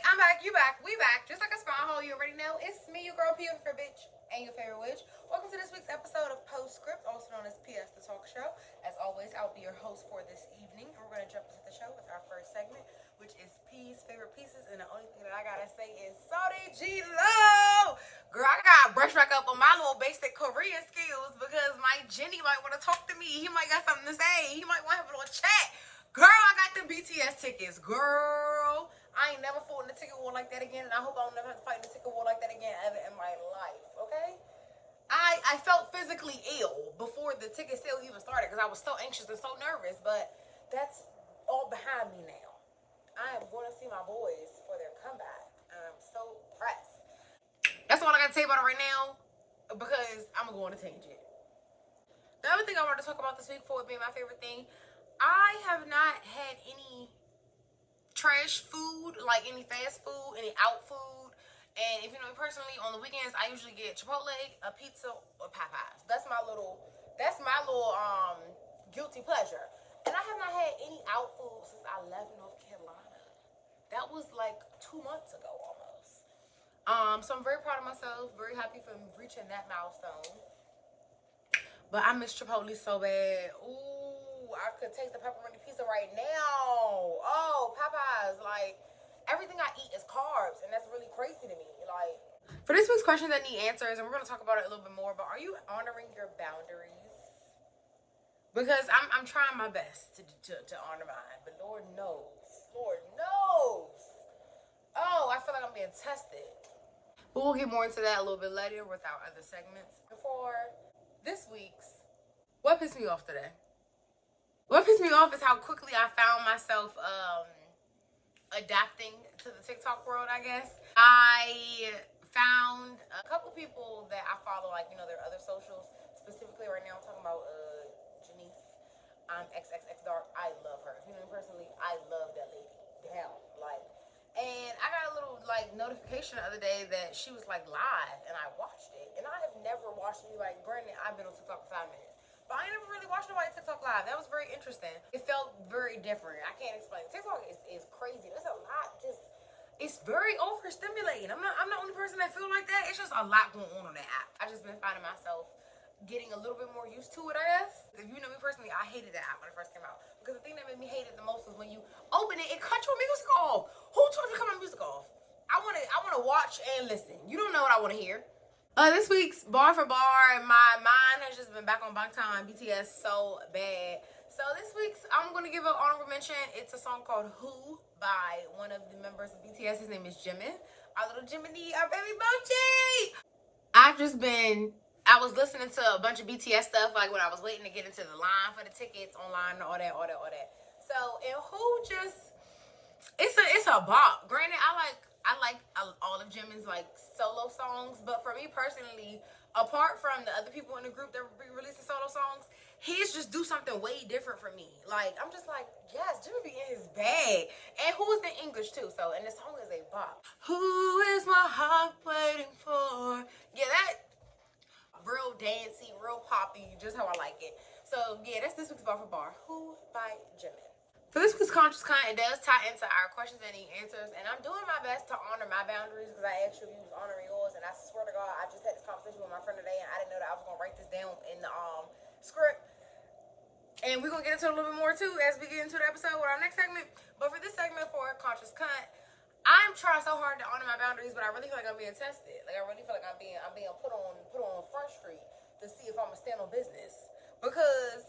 I'm back, you back, we back. Just like a small hole, you already know. It's me, your girl, P for bitch, and your favorite witch. Welcome to this week's episode of Postscript, also known as PS the Talk Show. As always, I'll be your host for this evening. And we're going to jump into the show with our first segment, which is P's favorite pieces. And the only thing that I gotta say is Saudi G Lo. Girl, I gotta brush back up on my little basic Korean skills because my Jenny might want to talk to me. He might got something to say. He might want to have a little chat. Girl, I got the BTS tickets. Girl, I ain't never fought in the ticket war like that again, and I hope I don't never have to fight in the ticket war like that again ever in my life, okay? I felt physically ill before the ticket sale even started because I was so anxious and so nervous, but that's all behind me now. I am going to see my boys for their comeback, and I'm so pressed. That's all I got to say about it right now because I'm going to go on a tangent. The other thing I wanted to talk about this week for it being my favorite thing, I have not had any trash food, like any fast food, any out food. And if you know me personally, on the weekends I usually get Chipotle, a pizza, or Popeyes. That's my little guilty pleasure. And I have not had any out food since I left North Carolina. That was like 2 months ago almost. So I'm very proud of myself, very happy for reaching that milestone. But I miss Chipotle so bad. Ooh, I could taste the pepperoni pizza right now. Oh, Popeyes, like, everything I eat is carbs, and that's really crazy to me. Like, for this week's question that need answers, and we're gonna talk about it a little bit more, but are you honoring your boundaries? Because I'm trying my best to honor mine, but Lord knows. Oh, I feel like I'm being tested. But we'll get more into that a little bit later with our other segments. Before this week's, what pissed me off today? What pissed me off is how quickly I found myself adapting to the TikTok world, I guess. I found a couple people that I follow, like, you know, their other socials. Specifically right now I'm talking about Janice. XXX Dark. I love her. You know me personally, I love that lady. Damn. Like, and I got a little, like, notification the other day that she was, like, live, and I watched it. And I have never watched me, like, granted, I've been on TikTok for 5 minutes. But I ain't never really watched nobody TikTok live. That was very interesting. It felt very different. I can't explain. TikTok is crazy. There's a lot it's very overstimulating. I'm not the only person that feel like that. It's just a lot going on that app. I just been finding myself getting a little bit more used to it, I guess. If you know me personally, I hated that app when it first came out. Because the thing that made me hate it the most was when you open it, it cuts your music off. Who told you to cut my music off? I wanna watch and listen. You don't know what I wanna hear. This week's bar for bar, my mind has just been back on Bangtan BTS so bad. So this week's, I'm gonna give an honorable mention. It's a song called Who by one of the members of BTS. His name is Jimin. Our little Jiminy, our baby Mochi. I was listening to a bunch of BTS stuff, like when I was waiting to get into the line for the tickets online and all that. So, and Who just, it's a bop. Granted, I like all of Jimin's like solo songs, but for me personally, apart from the other people in the group that be releasing solo songs, he's just do something way different for me. Like, I'm just like, yes, Jimin be in his bag. And Who is in English too, so, and the song is a bop. Who is my heart waiting for? Yeah, that real dancey, real poppy, just how I like it. So yeah, that's this week's bar for bar. Who by Jimin. For this week's conscious content, it does tie into our questions and answers, and I'm doing my best to honor my boundaries because I actually was honoring yours. And I swear to God, I just had this conversation with my friend today, and I didn't know that I was gonna write this down in the script. And we're gonna get into it a little bit more too as we get into the episode with our next segment. But for this segment, for conscious cunt, I'm trying so hard to honor my boundaries, but I really feel like I'm being tested. Like, I really feel like I'm being put on Front Street to see if I'm gonna stand on business. Because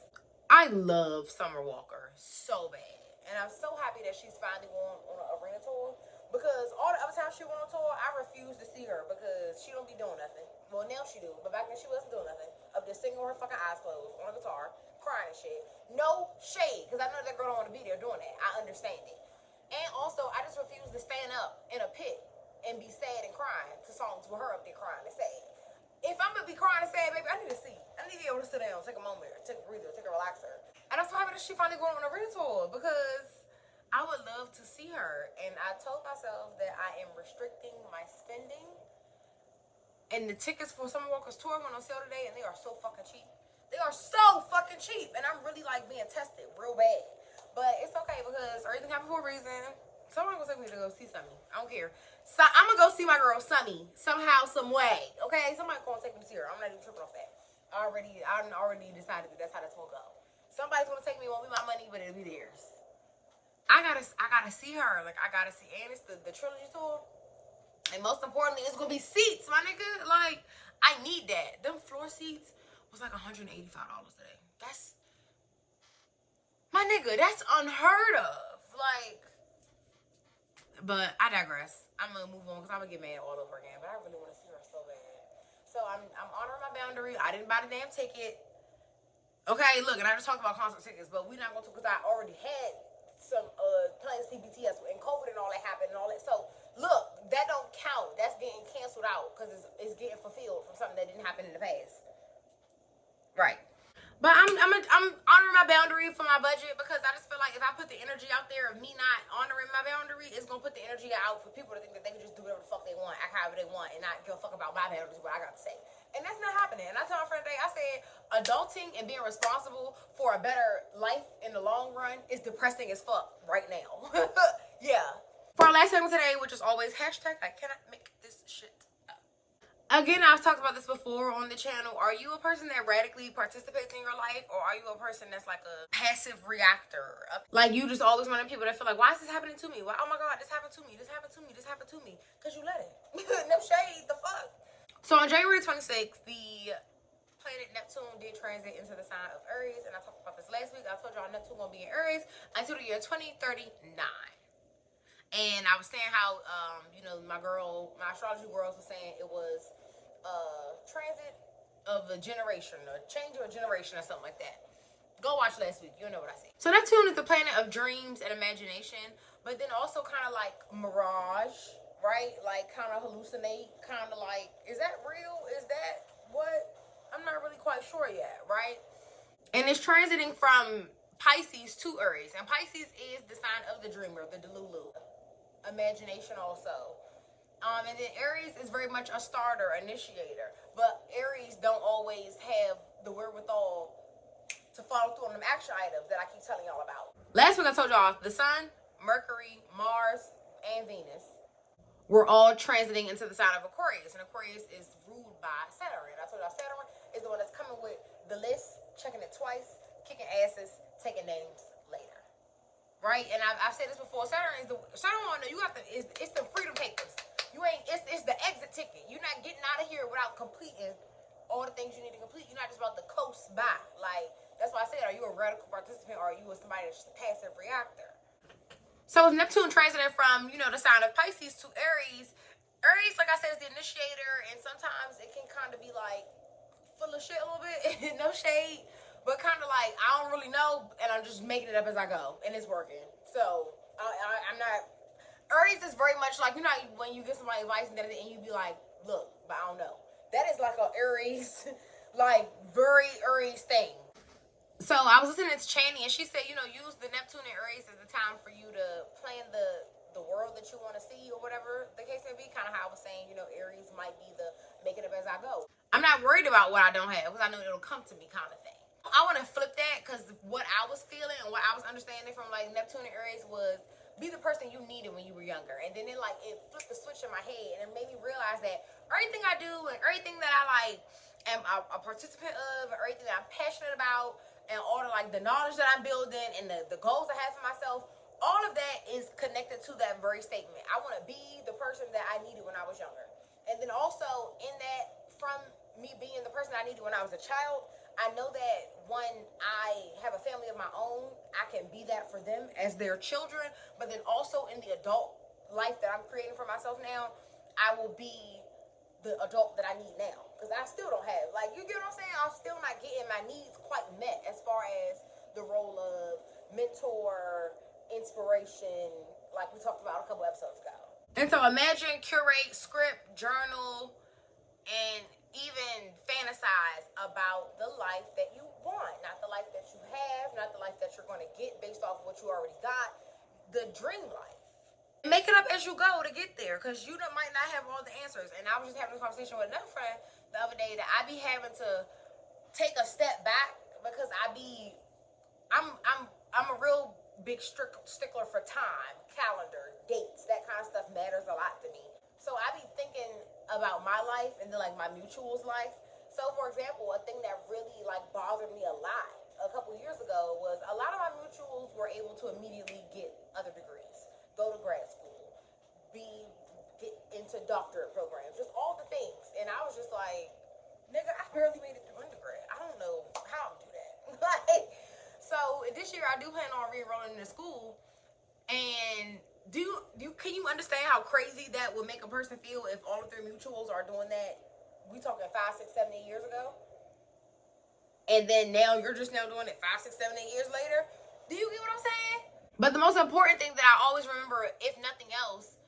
I love Summer Walker so bad. And I'm so happy that she's finally going on an arena tour. Because all the other times she went on tour, I refused to see her because she don't be doing nothing. Well, now she do, but back then she wasn't doing nothing. Up there singing with her fucking eyes closed on a guitar, crying and shit. No shade, because I know that girl don't want to be there doing that. I understand it. And also, I just refuse to stand up in a pit and be sad and crying to songs with her up there crying and sad. If I'm gonna be crying and sad, baby, I need a seat. I need to be able to sit down, take a moment, take a breather, take a relaxer. And I'm so happy that she finally going on a arena tour because I would love to see her. And I told myself that I am restricting my spending. And the tickets for Summer Walker's tour went on sale today, and they are so fucking cheap. They are so fucking cheap, and I'm really like being tested real bad. But it's okay because everything happened for a reason. Somebody gonna take me to go see Summy. I don't care. So I'm gonna go see my girl Summy somehow, some way. Okay, somebody gonna take me to her. I'm not even tripping off that. I already decided that that's how this will go. Somebody's gonna take me. It won't be my money, but it'll be theirs. I gotta see her. Like I gotta see, and it's the trilogy tour. And most importantly, it's gonna be seats, my nigga. Like I need that. Them floor seats was like $185 today. That's my nigga. That's unheard of. Like. But I digress. I'm gonna move on because I'm gonna get mad all over again. But I really want to see her so bad. So I'm honoring my boundary. I didn't buy the damn ticket. Okay, look, and I just talked about concert tickets, but we're not going to because I already had some plans CBTS and COVID and all that happened and all that. So look, that don't count. That's getting canceled out because it's getting fulfilled from something that didn't happen in the past. Right. But I'm honoring my boundary for my budget because I just feel like if I put the energy out there of me not honoring my boundary, it's going to put the energy out for people to think that they can just do whatever the fuck they want, act however they want, and not give a fuck about my boundaries, what I got to say. And that's not happening. And I told my friend today, I said, adulting and being responsible for a better life in the long run is depressing as fuck right now. Yeah. For our last segment today, which is always hashtag I cannot make this shit. Again, I've talked about this before on the channel. Are you a person that radically participates in your life, or are you a person that's like a passive reactor? Like you just always one of the people that feel like, why is this happening to me? Why, oh my God, this happened to me. This happened to me. This happened to me. Because you let it. No shade. The fuck? So on January 26th, the planet Neptune did transit into the sign of Aries. And I talked about this last week. I told y'all Neptune going to be in Aries until the year 2039. And I was saying how, you know, my astrology girls were saying it was transit of a generation, or change of a generation or something like that. Go watch last week. You'll know what I see. So Neptune is the planet of dreams and imagination, but then also kind of like mirage, right? Like kind of hallucinate, kind of like, is that real? Is that what? I'm not really quite sure yet, right? And it's transiting from Pisces to Aries. And Pisces is the sign of the dreamer, the Delulu. Imagination also. And then Aries is very much a starter, initiator. But Aries don't always have the wherewithal to follow through on them action items that I keep telling y'all about. Last week I told y'all the Sun, Mercury, Mars, and Venus were all transiting into the sign of Aquarius. And Aquarius is ruled by Saturn. I told y'all Saturn is the one that's coming with the list, checking it twice, kicking asses, taking names later. Right? And I've said this before. Saturn want to know, you have to, it's the freedom papers. You ain't, it's the exit ticket. You're not getting out of here without completing all the things you need to complete. You're not just about to coast by. Like, that's why I said, are you a radical participant or are you somebody that's just a passive reactor? So with Neptune transiting from, you know, the sign of Pisces to Aries, Aries, like I said, is the initiator, and sometimes it can kind of be like full of shit a little bit, no shade, but kind of like, I don't really know, and I'm just making it up as I go, and it's working. So I'm not. Aries is very much like, you know, when you give somebody advice and you be like, look, but I don't know. That is like a Aries, like very Aries thing. So I was listening to Channy, and she said, you know, use the Neptune and Aries as the time for you to plan the world that you want to see, or whatever the case may be. Kind of how I was saying, you know, Aries might be the make it up as I go. I'm not worried about what I don't have because I know it'll come to me kind of thing. I want to flip that because what I was feeling and what I was understanding from like Neptune and Aries was be the person you needed when you were younger. And then it flipped the switch in my head and it made me realize that everything I do and everything that I like am a participant of, and everything that I'm passionate about, and all the like the knowledge that I'm building and the goals I have for myself, all of that is connected to that very statement. I want to be the person that I needed when I was younger. And then also in that, from me being the person I needed when I was a child, I know that when I have a family of my own, I can be that for them as their children. But then also in the adult life that I'm creating for myself now, I will be the adult that I need now. Because I still don't have, like, you get what I'm saying? I'm still not getting my needs quite met as far as the role of mentor, inspiration, like we talked about a couple episodes ago. And so imagine, curate, script, journal, and even fantasize about the life that you want. Not the life that you have, not the life that you're going to get based off what you already got. The dream life. Make it up as you go to get there, because you might not have all the answers. And I was just having a conversation with another friend the other day that I be having to take a step back because I'm a real big stickler for time, calendar, dates, that kind of stuff matters a lot to me. So I be thinking about my life and then like my mutual's life. So for example, a thing that really like bothered me a lot a couple years ago was a lot of my mutuals were able to immediately get other degrees, go to grad school, get into doctorate programs, just all the things. And I was just like, nigga, I barely made it through undergrad. I don't know how to do that. Like, so this year I do plan on re-enrolling into school. And can you understand how crazy that would make a person feel if all of their mutuals are doing that? We talking 5, 6, 7, 8 years ago, and then now you're just now doing it 5, 6, 7, 8 years later. Do you get what I'm saying? But the most important thing that I always remember, if nothing else,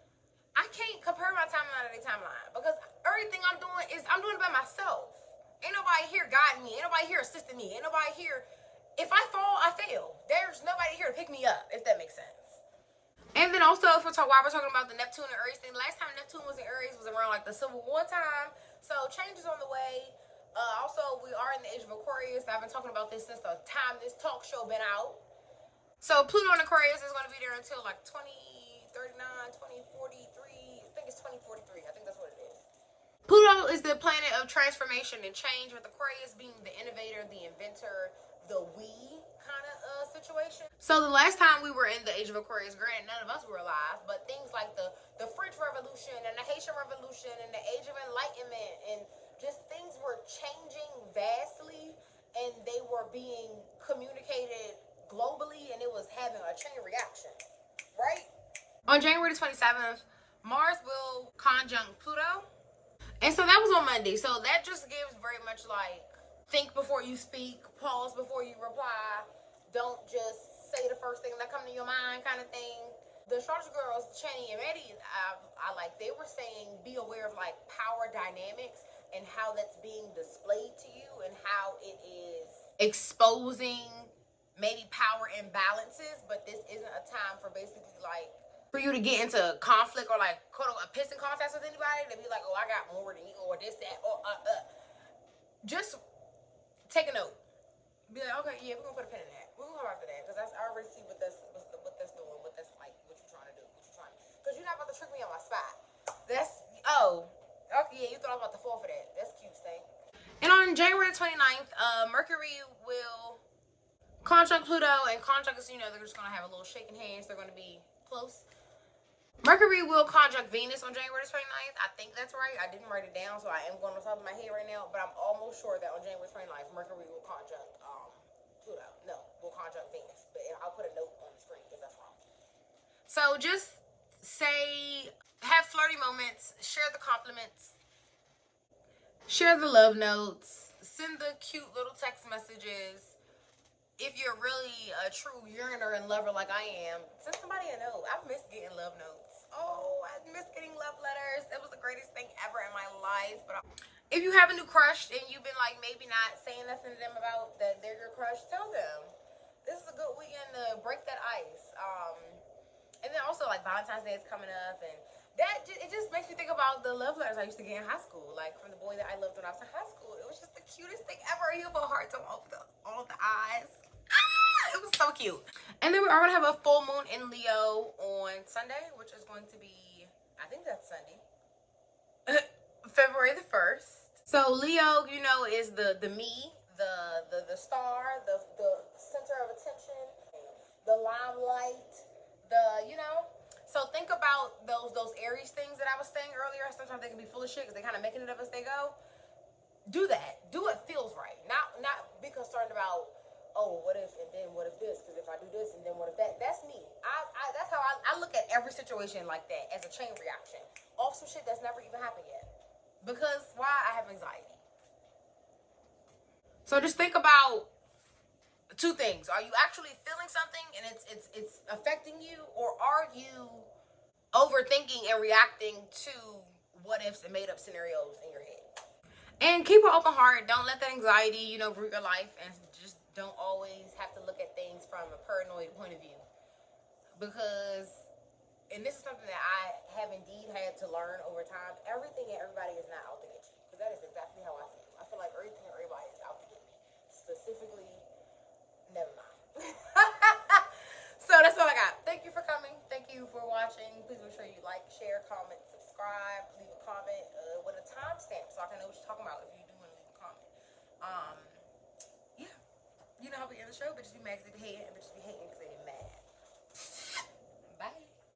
I can't compare my timeline to their timeline because everything I'm doing it by myself. Ain't nobody here guiding me. Ain't nobody here assisting me. Ain't nobody here. If I fall, I fail. There's nobody here to pick me up, if that makes sense. And then also, if while we're talking about the Neptune and Aries thing, the last time Neptune was in Aries was around like the Civil War time. So change is on the way. Also, we are in the age of Aquarius. I've been talking about this since the time this talk show been out. So Pluto in Aquarius is going to be there until like 2039, 2043. I think it's 2043. I think that's what it is. Pluto is the planet of transformation and change, with Aquarius being the innovator, the inventor, the we kind of situation. So the last time we were in the age of Aquarius, granted none of us were alive, but things like the French Revolution and the Haitian Revolution and the Age of Enlightenment, and just things were changing vastly, and they were being communicated globally, and it was having a chain reaction, right? On January the 27th, Mars will conjunct Pluto. And so that was on Monday. So that just gives very much like, think before you speak, pause before you reply, don't just say the first thing that comes to your mind kind of thing. The astrology girls, CHIN and Maddie, I like, they were saying be aware of like power dynamics and how that's being displayed to you and how it is exposing maybe power imbalances, but this isn't a time for basically like for you to get into conflict or like quote unquote a pissing contest with anybody to be like, oh, I got more than you, or this, that, or just take a note. Be like, okay, yeah, we're gonna put a pin in that. We're gonna come after that because I already see what that's doing, what that's like, what you're trying to do, what you're trying to. Because you're not about to trick me on my spot. That's okay, yeah, you thought I was about to fall for that. That's cute, thing. And on January 29th, Mercury will conjunct Pluto, and conjuncts, they're just gonna have a little shaking hands. They're gonna be close. Mercury will conjunct Venus on January 29th. I think that's right. I didn't write it down, so I am going on top of my head right now. But I'm almost sure that on January 29th, Mercury will conjunct Pluto. No, will conjunct Venus. But I'll put a note on the screen because that's wrong. So just say, have flirty moments, share the compliments, share the love notes, send the cute little text messages. If you're really a true yearner and lover like I am, send somebody a note. I miss getting love notes. Oh, I miss getting love letters. It was the greatest thing ever in my life. But if you have a new crush and you've been like maybe not saying nothing to them about that they're your crush, tell them. This is a good weekend to break that ice. And then also like Valentine's Day is coming up, and it just makes me think about the love letters I used to get in high school, like from the boy that I loved when I was in high school. It was just the cutest thing ever. He put hearts on all the eyes. It was so cute. And then we are going to have a full moon in Leo on Sunday, which is going to be, I think that's Sunday, February the 1st. So Leo, is the me, the star, the center of attention, the limelight, So think about those Aries things that I was saying earlier. Sometimes they can be full of shit because they're kind of making it up as they go. Do that. Do what feels right. Not be concerned about, oh, what if, and then what if this? Because if I do this, and then what if that? That's me. That's how I look at every situation like that, as a chain reaction off some shit that's never even happened yet. Because why? I have anxiety. So just think about two things. Are you actually feeling something and it's affecting you, or are you overthinking and reacting to what ifs and made up scenarios in your head? And keep an open heart. Don't let that anxiety, root your life, and just don't always have to look at things from a paranoid point of view. Because, and this is something that I have indeed had to learn over time, everything and everybody is not out to get you. Because that is exactly how I feel. I feel like everything and everybody is out to get me. Specifically, never mind. So that's all I got. Thank you for coming. Thank you for watching. Please make sure you like, share, comment, subscribe, leave a comment with a timestamp so I can know what you're talking about if you do want to leave a comment. Yeah. You know how we end the show. Bitches be mad 'cause they be hating and bitches be hating because they